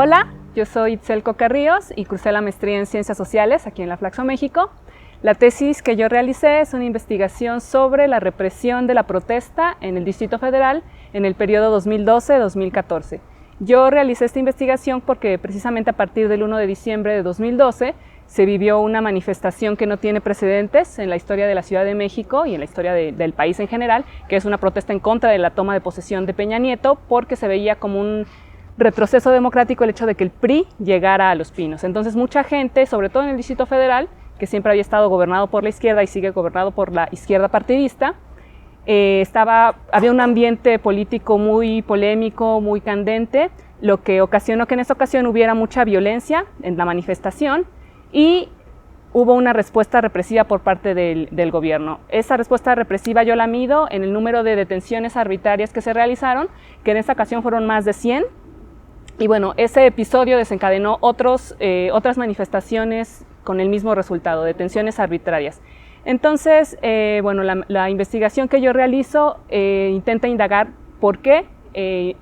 Hola, yo soy Itzel Coca Ríos y cursé la maestría en Ciencias Sociales aquí en la Flaxo, México. La tesis que yo realicé es una investigación sobre la represión de la protesta en el Distrito Federal en el periodo 2012-2014. Yo realicé esta investigación porque precisamente a partir del 1 de diciembre de 2012 se vivió una manifestación que no tiene precedentes en la historia de la Ciudad de México y en la historia del país en general, que es una protesta en contra de la toma de posesión de Peña Nieto, porque se veía como un retroceso democrático el hecho de que el PRI llegara a Los Pinos. Entonces mucha gente, sobre todo en el Distrito Federal, que siempre había estado gobernado por la izquierda y sigue gobernado por la izquierda partidista, había un ambiente político muy polémico, muy candente, lo que ocasionó que en esta ocasión hubiera mucha violencia en la manifestación y hubo una respuesta represiva por parte del gobierno. Esa respuesta represiva yo la mido en el número de detenciones arbitrarias que se realizaron, que en esta ocasión fueron más de 100. Y bueno, ese episodio desencadenó otras manifestaciones con el mismo resultado, detenciones arbitrarias. Entonces, bueno, la investigación que yo realizo intenta indagar por qué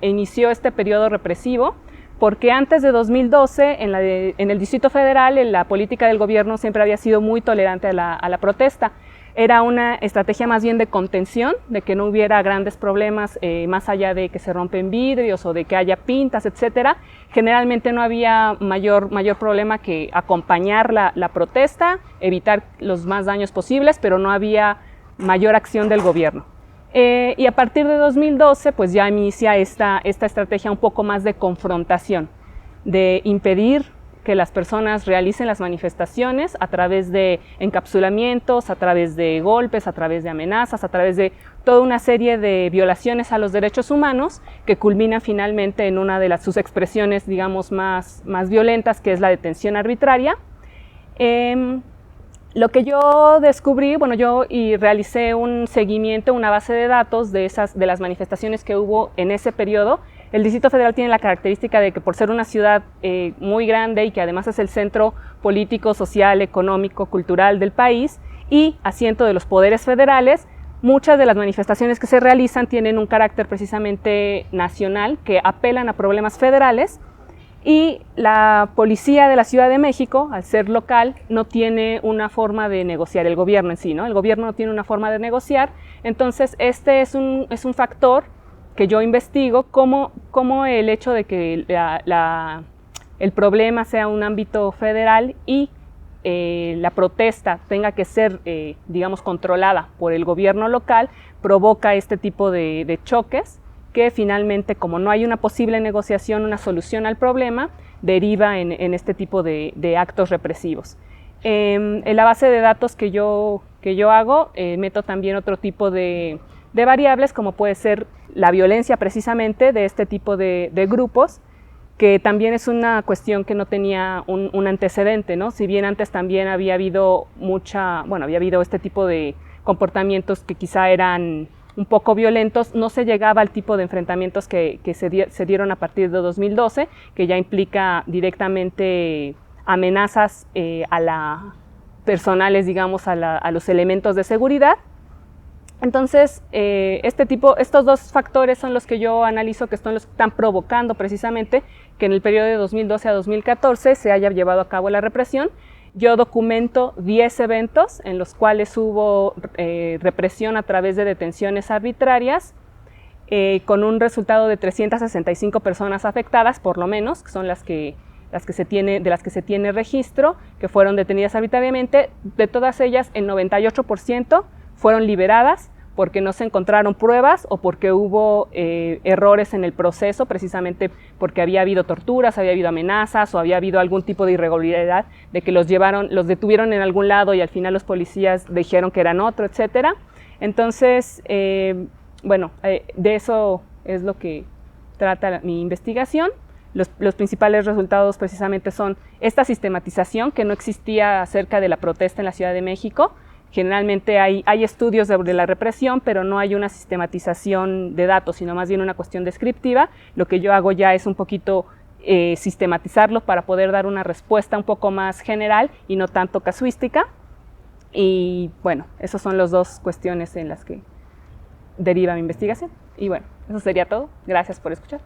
inició este periodo represivo, porque antes de 2012 en el Distrito Federal la política del gobierno siempre había sido muy tolerante a la protesta. Era una estrategia más bien de contención, de que no hubiera grandes problemas más allá de que se rompen vidrios o de que haya pintas, etcétera. Generalmente no había mayor problema que acompañar la protesta, evitar los más daños posibles, pero no había mayor acción del gobierno. Y a partir de 2012 pues ya inicia esta estrategia un poco más de confrontación, de impedir que las personas realicen las manifestaciones a través de encapsulamientos, a través de golpes, a través de amenazas, a través de toda una serie de violaciones a los derechos humanos que culminan finalmente en una de sus expresiones, digamos, más violentas, que es la detención arbitraria. Lo que yo descubrí, bueno, yo realicé un seguimiento, una base de datos de las manifestaciones que hubo en ese periodo. El Distrito Federal tiene la característica de que por ser una ciudad muy grande y que además es el centro político, social, económico, cultural del país y asiento de los poderes federales, muchas de las manifestaciones que se realizan tienen un carácter precisamente nacional, que apelan a problemas federales, y la policía de la Ciudad de México, al ser local, no tiene una forma de negociar, el gobierno en sí, ¿no? El gobierno no tiene una forma de negociar, entonces este es un factor que yo investigo, cómo el hecho de que el problema sea un ámbito federal y la protesta tenga que ser, digamos, controlada por el gobierno local, provoca este tipo de choques que finalmente, como no hay una posible negociación, una solución al problema, deriva en este tipo de actos represivos. En la base de datos que yo hago, meto también otro tipo de variables, como puede ser la violencia precisamente de este tipo de grupos, que también es una cuestión que no tenía un antecedente, ¿no? Si bien antes también había habido este tipo de comportamientos que quizá eran un poco violentos, no se llegaba al tipo de enfrentamientos que se dieron a partir de 2012, que ya implica directamente amenazas personales, digamos, a los elementos de seguridad. Entonces, estos dos factores son los que yo analizo, que son los que están provocando precisamente que en el periodo de 2012 a 2014 se haya llevado a cabo la represión. Yo documento 10 eventos en los cuales hubo represión a través de detenciones arbitrarias, con un resultado de 365 personas afectadas, por lo menos, que son de las que se tiene registro, que fueron detenidas arbitrariamente. De todas ellas, el 98% fueron liberadas porque no se encontraron pruebas o porque hubo errores en el proceso, precisamente porque había habido torturas, había habido amenazas o había habido algún tipo de irregularidad, de que los detuvieron en algún lado y al final los policías dijeron que eran otro, etcétera. Entonces, bueno, de eso es lo que trata mi investigación. Los principales resultados precisamente son esta sistematización que no existía acerca de la protesta en la Ciudad de México. Generalmente hay estudios sobre la represión, pero no hay una sistematización de datos, sino más bien una cuestión descriptiva. Lo que yo hago ya es un poquito sistematizarlo para poder dar una respuesta un poco más general y no tanto casuística. Y bueno, esas son las dos cuestiones en las que deriva mi investigación. Y bueno, eso sería todo. Gracias por escuchar.